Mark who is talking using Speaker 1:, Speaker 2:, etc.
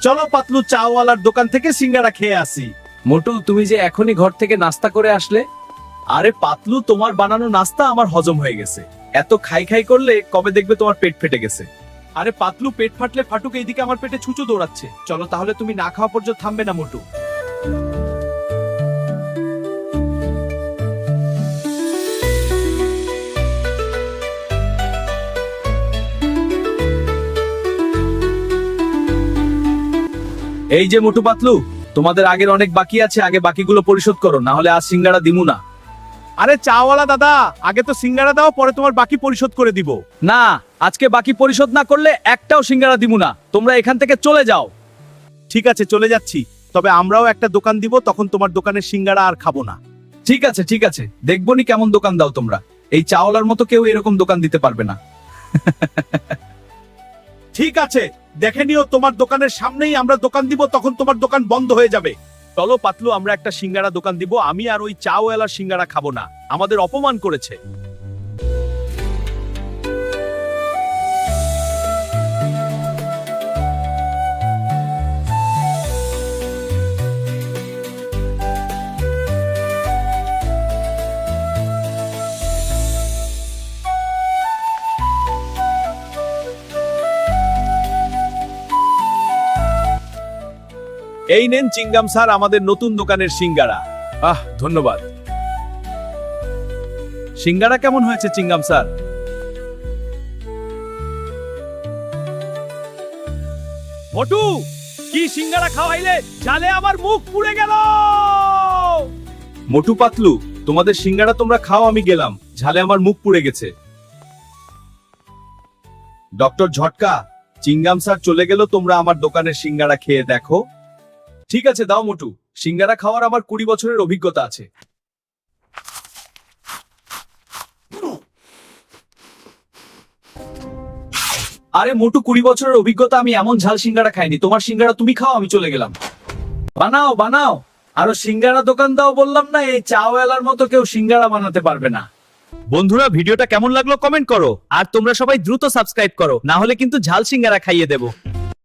Speaker 1: চলো পাতলু চাওয়ালার দোকান থেকে সিঙ্গারা খেয়ে আসি।
Speaker 2: মোটু, তুমি যে এখনই ঘর থেকে নাস্তা করে আসলে?
Speaker 1: আরে পাতলু, তোমার বানানো নাস্তা আমার হজম হয়ে গেছে। এত খাই খাই করলে কবে দেখবে তোমার পেট ফেটে গেছে। আরে পাতলু, পেট ফাটলে ফাটুক, এইদিকে আমার পেটে ছুঁচো দৌড়াচ্ছে। চলো তাহলে, তুমি না খাওয়া পর্যন্ত থামবে না মোটু। এই যে মোটু পাতলু, তোমাদের আগের অনেক বাকি আছে, আগে বাকিগুলো পরিশোধ করো, না হলে আজ সিঙ্গারা দিমু না। আরে চাওয়ালা দাদা, আগে তো সিঙ্গারা দাও, পরে তোমার বাকি পরিশোধ করে দিব। না, আজকে বাকি পরিশোধ না করলে একটাও সিঙ্গারা দিমু না। তোমরা এখান থেকে চলে যাও। ঠিক আছে, চলে যাচ্ছি। তবে আমরাও একটা দোকান দিব, তখন তোমার দোকানের সিঙ্গারা আর খাবো না। ঠিক আছে ঠিক আছে, দেখবো নি কেমন দোকান দাও তোমরা। এই চাওয়ালার মতো কেউ এরকম দোকান দিতে পারবে না। ঠিক আছে, দেখে নিও, তোমার দোকানের সামনেই আমরা দোকান দিব, তখন তোমার দোকান বন্ধ হয়ে যাবে। চলো পাতলু, আমরা একটা সিঙ্গারা দোকান দিব। আমি আর ওই চাওয়ালার সিঙ্গারা খাবো না, আমাদের অপমান করেছে। এই নেন চিঙ্গাম স্যার, আমাদের নতুন দোকানের সিঙ্গারা। ধন্যবাদ। সিঙ্গারা কেমন হয়েছে চিঙ্গাম স্যার? মোটু, কি সিঙ্গারা খাওয়াইলে, জালে আমার মুখ পুড়ে গেল। মোটু পাতলু, তোমাদের সিঙ্গারা তোমরা খাও, আমি গেলাম, ঝালে আমার মুখ পুড়ে গেছে। ডক্টর ঝটকা, চিঙ্গাম স্যার চলে গেল, তোমরা আমার দোকানের সিঙ্গারা খেয়ে দেখো। ঠিক আছে, দাও মোটু, সিঙ্গারা খাওয়ার আমার 20 বছরের অভিজ্ঞতা আছে। আরে মোটু, 20 বছরের অভিজ্ঞতা, আমি এমন ঝাল সিঙ্গারা খাইনি। তোমার সিঙ্গারা তুমি খাও, আমি চলে গেলাম। বানাও বানাও, আরো সিঙ্গারা দোকান দাও বললাম না। এই চাওয়ালার মতো কেউ সিঙ্গারা বানাতে পারবে না। বন্ধুরা, ভিডিওটা কেমন লাগলো কমেন্ট করো, আর তোমরা সবাই দ্রুত সাবস্ক্রাইব করো, না হলে কিন্তু ঝাল সিঙ্গারা খাইয়ে দেবো।